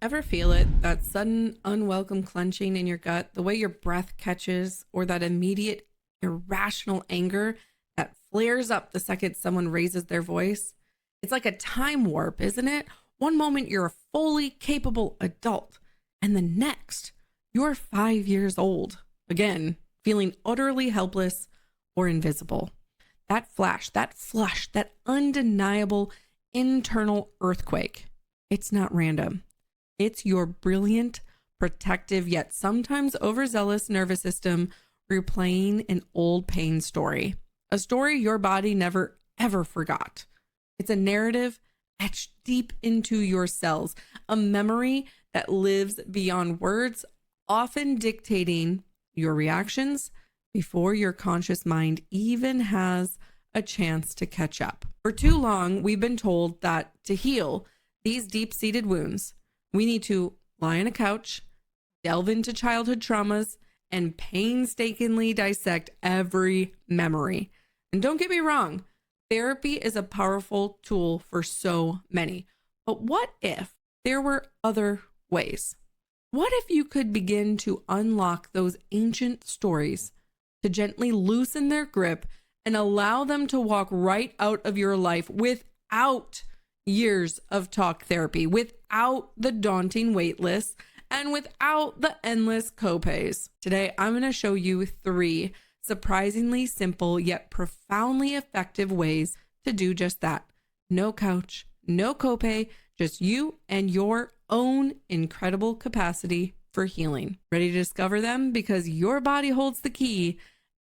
Ever feel it? That sudden, unwelcome clenching in your gut, the way your breath catches, or that immediate, irrational anger that flares up the second someone raises their voice? It's like a time warp, isn't it? One moment you're a fully capable adult, and the next, you're 5 years old. Again, feeling utterly helpless or invisible. That flash, that flush, that undeniable internal earthquake. It's not random. It's your brilliant, protective, yet sometimes overzealous nervous system replaying an old pain story. A story your body never, ever forgot. It's a narrative etched deep into your cells, a memory that lives beyond words, often dictating your reactions before your conscious mind even has a chance to catch up. For too long, we've been told that to heal these deep-seated wounds, we need to lie on a couch, delve into childhood traumas, and painstakingly dissect every memory. And don't get me wrong, therapy is a powerful tool for so many. But what if there were other ways? What if you could begin to unlock those ancient stories, to gently loosen their grip and allow them to walk right out of your life without years of talk therapy, without the daunting wait lists, and without the endless copays? Today, I'm going to show you 3 surprisingly simple yet profoundly effective ways to do just that. No couch, no copay, just you and your own incredible capacity for healing. Ready to discover them? Because your body holds the key,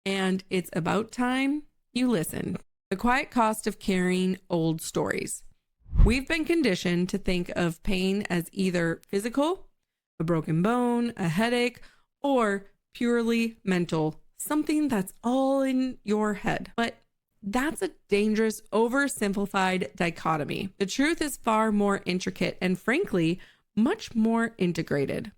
and it's about time you listen. The quiet cost of carrying old stories. We've been conditioned to think of pain as either physical, a broken bone, a headache, or purely mental, something that's all in your head. But that's a dangerous, oversimplified dichotomy. The truth is far more intricate and, frankly, much more integrated.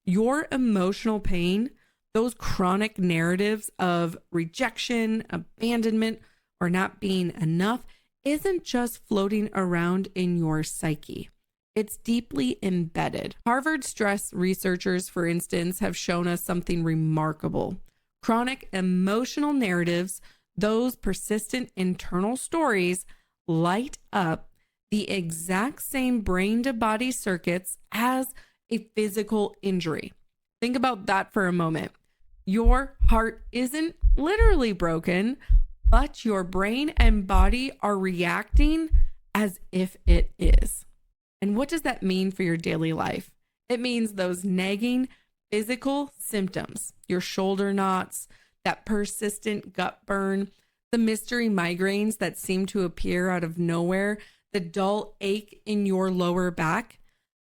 Your emotional pain, those chronic narratives of rejection, abandonment, or not being enough, isn't just floating around in your psyche. It's deeply embedded. Harvard stress researchers, for instance, have shown us something remarkable. Chronic emotional narratives, those persistent internal stories, light up the exact same brain to body circuits as a physical injury. Think about that for a moment. Your heart isn't literally broken, but your brain and body are reacting as if it is. And what does that mean for your daily life? It means those nagging physical symptoms, your shoulder knots, that persistent gut burn, the mystery migraines that seem to appear out of nowhere, the dull ache in your lower back.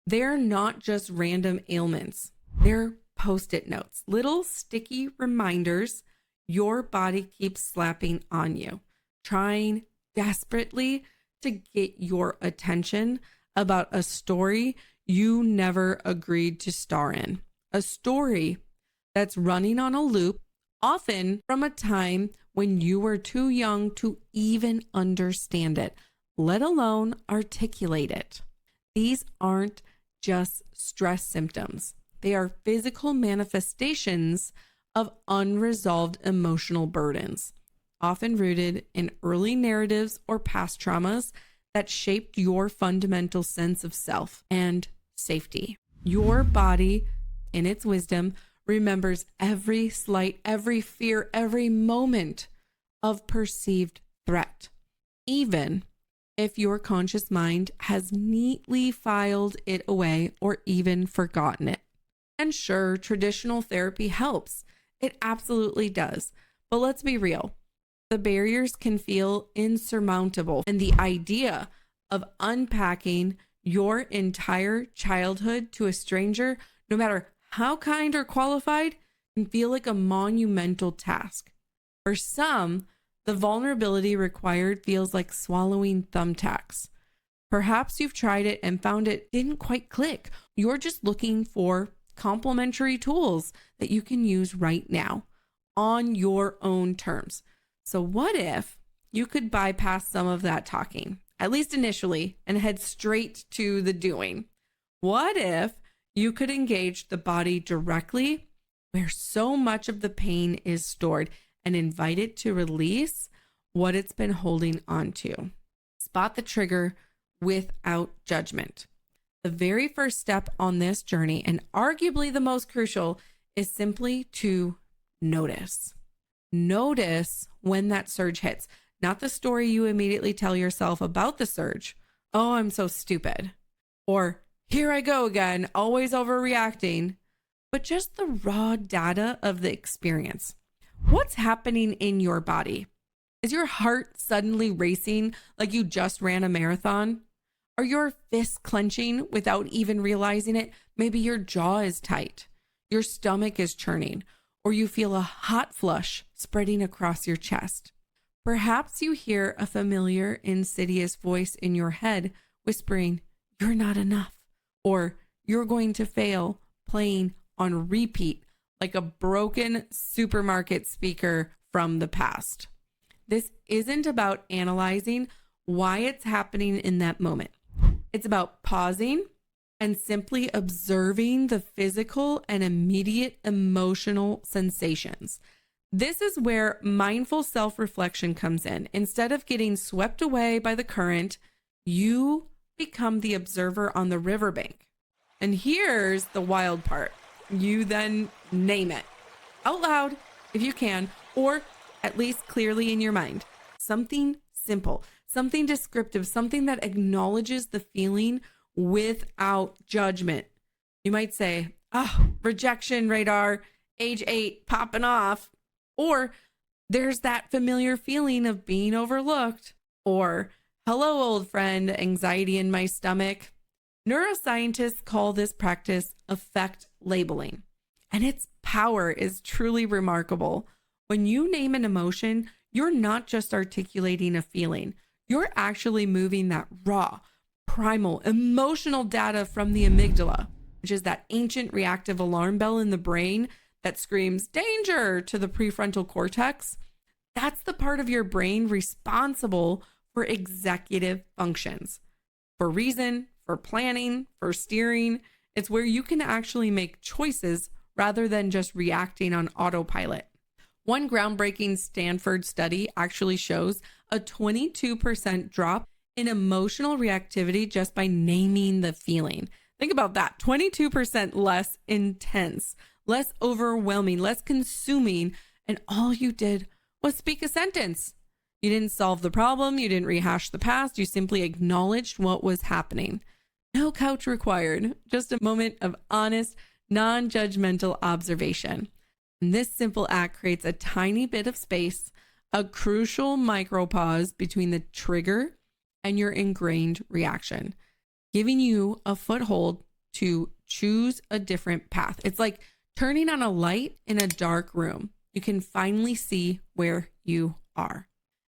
They're not just random ailments. They're Post-it notes, little sticky reminders your body keeps slapping on you, trying desperately to get your attention about a story you never agreed to star in. A story that's running on a loop, often from a time when you were too young to even understand it, let alone articulate it. These aren't just stress symptoms. They are physical manifestations of unresolved emotional burdens, often rooted in early narratives or past traumas that shaped your fundamental sense of self and safety. Your body, in its wisdom, remembers every slight, every fear, every moment of perceived threat, even if your conscious mind has neatly filed it away or even forgotten it. And sure, traditional therapy helps. It absolutely does. But let's be real. The barriers can feel insurmountable. And the idea of unpacking your entire childhood to a stranger, no matter how kind or qualified, can feel like a monumental task. For some, the vulnerability required feels like swallowing thumbtacks. Perhaps you've tried it and found it didn't quite click. You're just looking for complementary tools that you can use right now on your own terms. So what if you could bypass some of that talking, at least initially, and head straight to the doing? What if you could engage the body directly where so much of the pain is stored and invite it to release what it's been holding on to? Spot the trigger without judgment. The very first step on this journey, and arguably the most crucial, is simply to notice. Notice when that surge hits, not the story you immediately tell yourself about the surge. Oh, I'm so stupid. Or here I go again, always overreacting. But just the raw data of the experience. What's happening in your body? Is your heart suddenly racing like you just ran a marathon? Are your fists clenching without even realizing it? Maybe your jaw is tight, your stomach is churning, or you feel a hot flush spreading across your chest. Perhaps you hear a familiar, insidious voice in your head whispering, "You're not enough," or "You're going to fail," playing on repeat like a broken supermarket speaker from the past. This isn't about analyzing why it's happening in that moment. It's about pausing and simply observing the physical and immediate emotional sensations. This is where mindful self-reflection comes in. Instead of getting swept away by the current, you become the observer on the riverbank. And here's the wild part. You then name it out loud if you can, or at least clearly in your mind. Something simple, something descriptive, something that acknowledges the feeling without judgment. You might say, rejection radar, age 8, popping off. Or there's that familiar feeling of being overlooked. Or, hello, old friend, anxiety in my stomach. Neuroscientists call this practice affect labeling, and its power is truly remarkable. When you name an emotion, you're not just articulating a feeling, you're actually moving that raw, primal, emotional data from the amygdala, which is that ancient reactive alarm bell in the brain that screams danger to the prefrontal cortex. That's the part of your brain responsible for executive functions, for reason, for planning, for steering. It's where you can actually make choices rather than just reacting on autopilot. One groundbreaking Stanford study actually shows a 22% drop in emotional reactivity just by naming the feeling. Think about that. 22% less intense, less overwhelming, less consuming, and all you did was speak a sentence. You didn't solve the problem. You didn't rehash the past. You simply acknowledged what was happening. No couch required, just a moment of honest, non-judgmental observation. And this simple act creates a tiny bit of space, a crucial micropause between the trigger and your ingrained reaction, giving you a foothold to choose a different path. It's like turning on a light in a dark room. You can finally see where you are.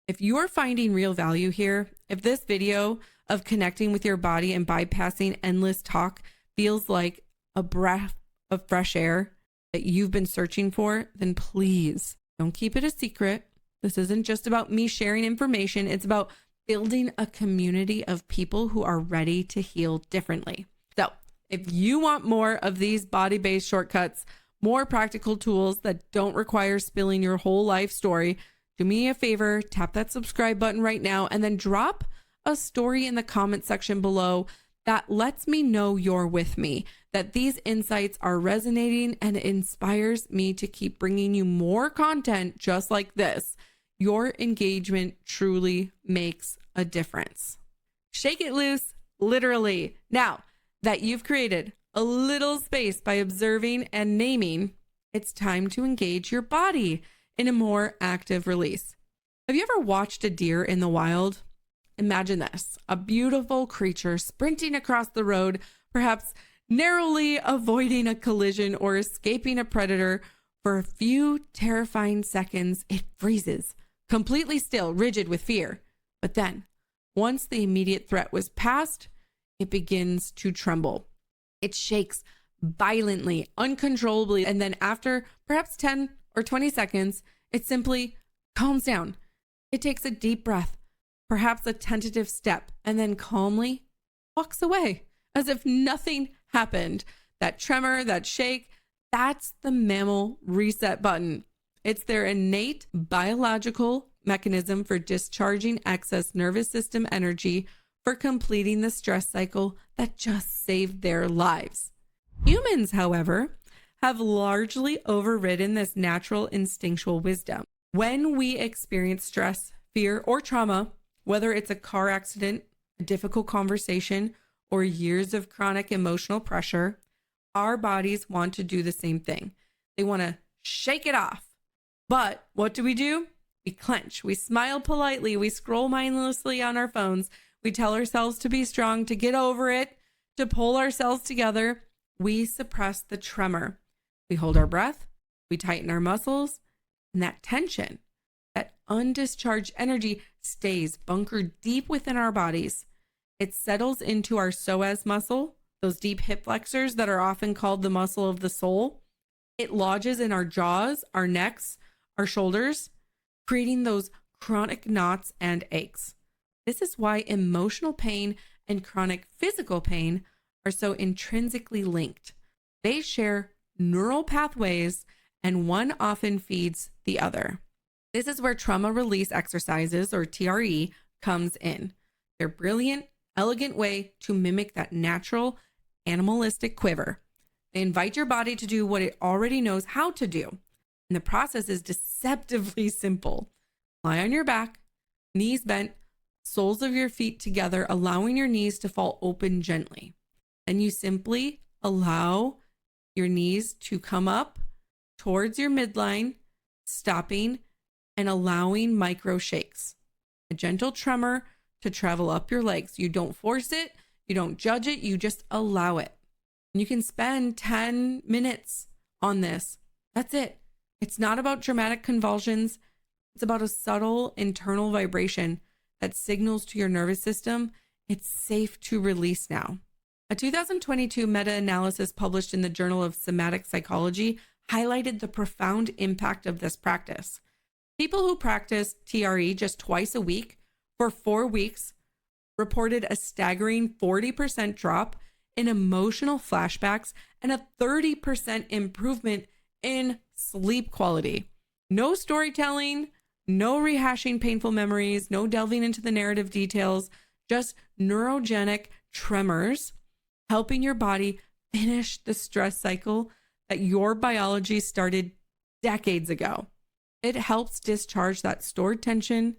If you're finding real value here, if this video of connecting with your body and bypassing endless talk feels like a breath of fresh air that you've been searching for, then please don't keep it a secret. This isn't just about me sharing information. It's about building a community of people who are ready to heal differently. So if you want more of these body-based shortcuts, more practical tools that don't require spilling your whole life story, do me a favor, tap that subscribe button right now, and then drop a story in the comment section below that lets me know you're with me, that these insights are resonating and inspires me to keep bringing you more content just like this. Your engagement truly makes a difference. Shake it loose, literally. Now that you've created a little space by observing and naming, it's time to engage your body in a more active release. Have you ever watched a deer in the wild? Imagine this, a beautiful creature sprinting across the road, perhaps narrowly avoiding a collision or escaping a predator. For a few terrifying seconds, it freezes, completely still, rigid with fear. But then, once the immediate threat was past, it begins to tremble. It shakes violently, uncontrollably, and then after perhaps 10 or 20 seconds, it simply calms down. It takes a deep breath, perhaps a tentative step, and then calmly walks away as if nothing happened. That tremor, that shake, that's the mammal reset button. It's their innate biological mechanism for discharging excess nervous system energy for completing the stress cycle that just saved their lives. Humans, however, have largely overridden this natural instinctual wisdom. When we experience stress, fear, or trauma, whether it's a car accident, a difficult conversation, or years of chronic emotional pressure, our bodies want to do the same thing. They want to shake it off. But what do? We clench, we smile politely, we scroll mindlessly on our phones, we tell ourselves to be strong, to get over it, to pull ourselves together. We suppress the tremor. We hold our breath, we tighten our muscles, and that tension, that undischarged energy stays bunkered deep within our bodies. It settles into our psoas muscle, those deep hip flexors that are often called the muscle of the soul. It lodges in our jaws, our necks, our shoulders, creating those chronic knots and aches. This is why emotional pain and chronic physical pain are so intrinsically linked. They share neural pathways, and one often feeds the other. This is where trauma release exercises, or TRE, comes in. They're brilliant, elegant way to mimic that natural animalistic quiver. They invite your body to do what it already knows how to do. And the process is deceptively simple. Lie on your back, knees bent, soles of your feet together, allowing your knees to fall open gently. And you simply allow your knees to come up towards your midline, stopping and allowing micro shakes. A gentle tremor to travel up your legs. You don't force it, you don't judge it, you just allow it. And you can spend 10 minutes on this. That's it. It's not about dramatic convulsions. It's about a subtle internal vibration that signals to your nervous system it's safe to release now. A 2022 meta-analysis published in the Journal of Somatic Psychology highlighted the profound impact of this practice. People who practiced TRE just twice a week for 4 weeks reported a staggering 40% drop in emotional flashbacks and a 30% improvement in sleep quality. No storytelling, no rehashing painful memories, no delving into the narrative details, just neurogenic tremors, helping your body finish the stress cycle that your biology started decades ago. It helps discharge that stored tension,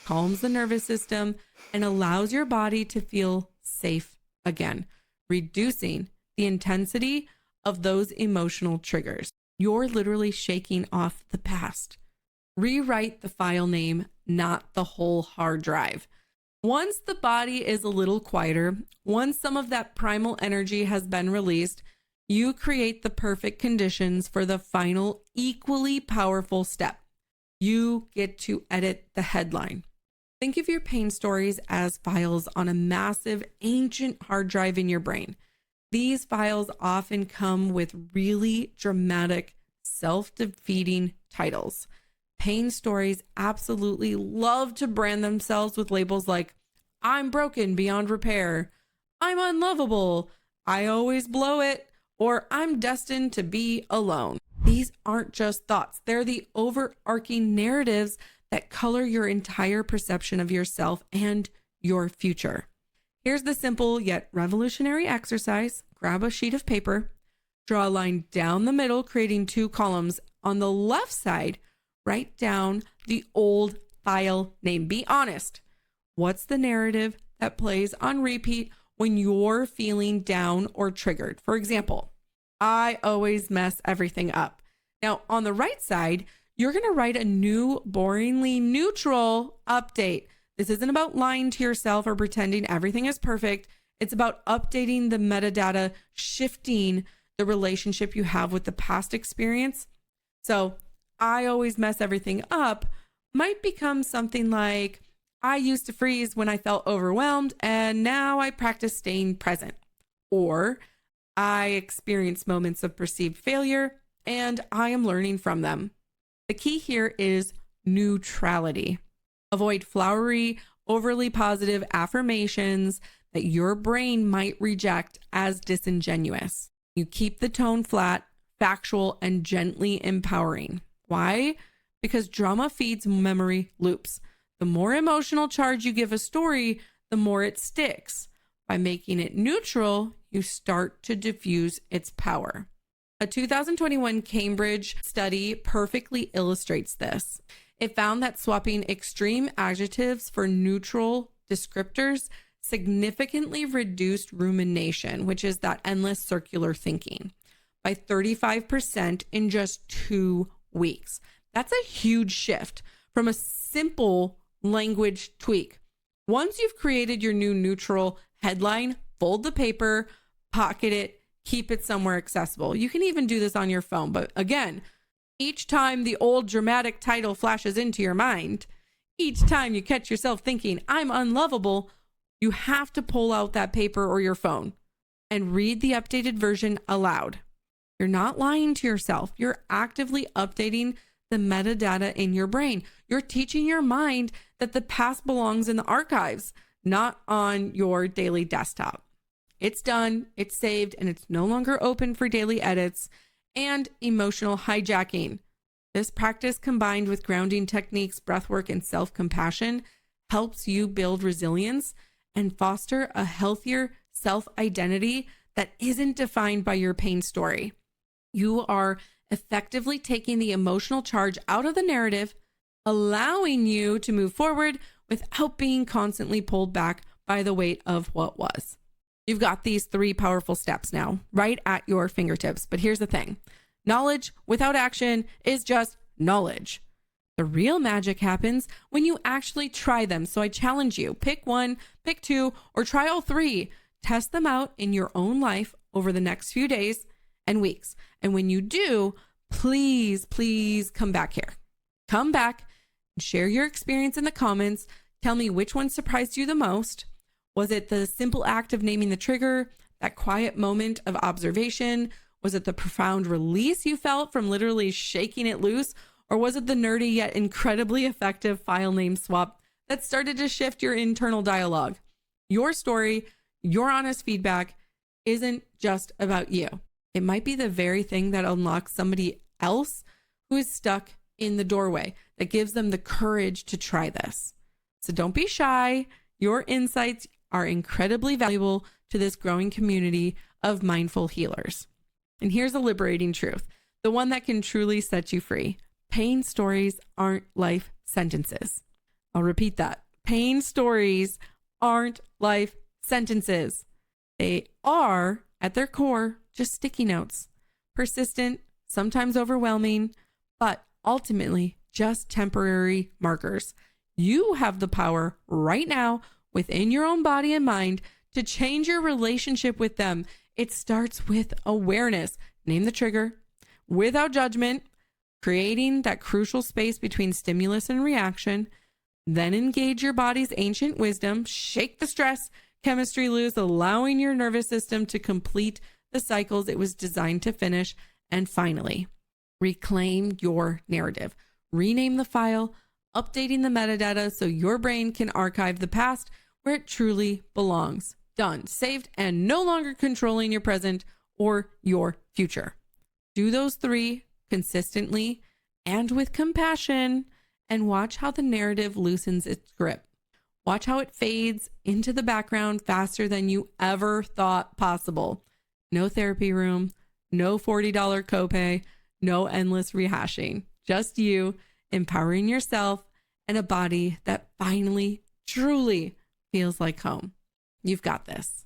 calms the nervous system, and allows your body to feel safe again, reducing the intensity of those emotional triggers. You're literally shaking off the past. Rewrite the file name, not the whole hard drive. Once the body is a little quieter, once some of that primal energy has been released, you create the perfect conditions for the final, equally powerful step. You get to edit the headline. Think of your pain stories as files on a massive, ancient hard drive in your brain. These files often come with really dramatic, self-defeating titles. Pain stories absolutely love to brand themselves with labels like, I'm broken beyond repair, I'm unlovable, I always blow it, or I'm destined to be alone. These aren't just thoughts. They're the overarching narratives that color your entire perception of yourself and your future. Here's the simple yet revolutionary exercise. Grab a sheet of paper, draw a line down the middle, creating 2 columns. On the left side, write down the old file name. Be honest. What's the narrative that plays on repeat when you're feeling down or triggered? For example, I always mess everything up. Now, on the right side, you're going to write a new, boringly neutral update. This isn't about lying to yourself or pretending everything is perfect. It's about updating the metadata, shifting the relationship you have with the past experience. So I always mess everything up might become something like, I used to freeze when I felt overwhelmed, and now I practice staying present. Or I experience moments of perceived failure, and I am learning from them. The key here is neutrality. Avoid flowery, overly positive affirmations that your brain might reject as disingenuous. You keep the tone flat, factual, and gently empowering. Why? Because drama feeds memory loops. The more emotional charge you give a story, the more it sticks. By making it neutral, you start to diffuse its power. A 2021 Cambridge study perfectly illustrates this. It found that swapping extreme adjectives for neutral descriptors significantly reduced rumination, which is that endless circular thinking, by 35% in just 2 weeks. That's a huge shift from a simple language tweak. Once you've created your new neutral headline, fold the paper, pocket it, keep it somewhere accessible. You can even do this on your phone. But again, each time the old dramatic title flashes into your mind, each time you catch yourself thinking, I'm unlovable, you have to pull out that paper or your phone and read the updated version aloud. You're not lying to yourself. You're actively updating the metadata in your brain. You're teaching your mind that the past belongs in the archives, not on your daily desktop. It's done, it's saved, and it's no longer open for daily edits. And emotional hijacking. This practice, combined with grounding techniques, breathwork, and self-compassion, helps you build resilience and foster a healthier self-identity that isn't defined by your pain story. You are effectively taking the emotional charge out of the narrative, allowing you to move forward without being constantly pulled back by the weight of what was. You've got these 3 powerful steps now right at your fingertips. But here's the thing. Knowledge without action is just knowledge. The real magic happens when you actually try them. So I challenge you, pick 1, pick 2, or try all 3. Test them out in your own life over the next few days and weeks. And when you do, please come back here. Come back and share your experience in the comments. Tell me which one surprised you the most. Was it the simple act of naming the trigger, that quiet moment of observation? Was it the profound release you felt from literally shaking it loose? Or was it the nerdy yet incredibly effective file name swap that started to shift your internal dialogue? Your story, your honest feedback isn't just about you. It might be the very thing that unlocks somebody else who is stuck in the doorway, that gives them the courage to try this. So don't be shy. Your insights are incredibly valuable to this growing community of mindful healers. And here's a liberating truth, the one that can truly set you free. Pain stories aren't life sentences. I'll repeat that. Pain stories aren't life sentences. They are, at their core, just sticky notes. Persistent, sometimes overwhelming, but ultimately just temporary markers. You have the power right now within your own body and mind to change your relationship with them. It starts with awareness. Name the trigger without judgment, creating that crucial space between stimulus and reaction. Then engage your body's ancient wisdom, shake the stress chemistry loose, allowing your nervous system to complete the cycles it was designed to finish. And finally, reclaim your narrative. Rename the file, updating the metadata so your brain can archive the past where it truly belongs. Done, saved, and no longer controlling your present or your future. Do those 3 consistently and with compassion, and watch how the narrative loosens its grip. Watch how it fades into the background faster than you ever thought possible. No therapy room, no $40 copay, no endless rehashing. Just you empowering yourself and a body that finally, truly feels like home. You've got this.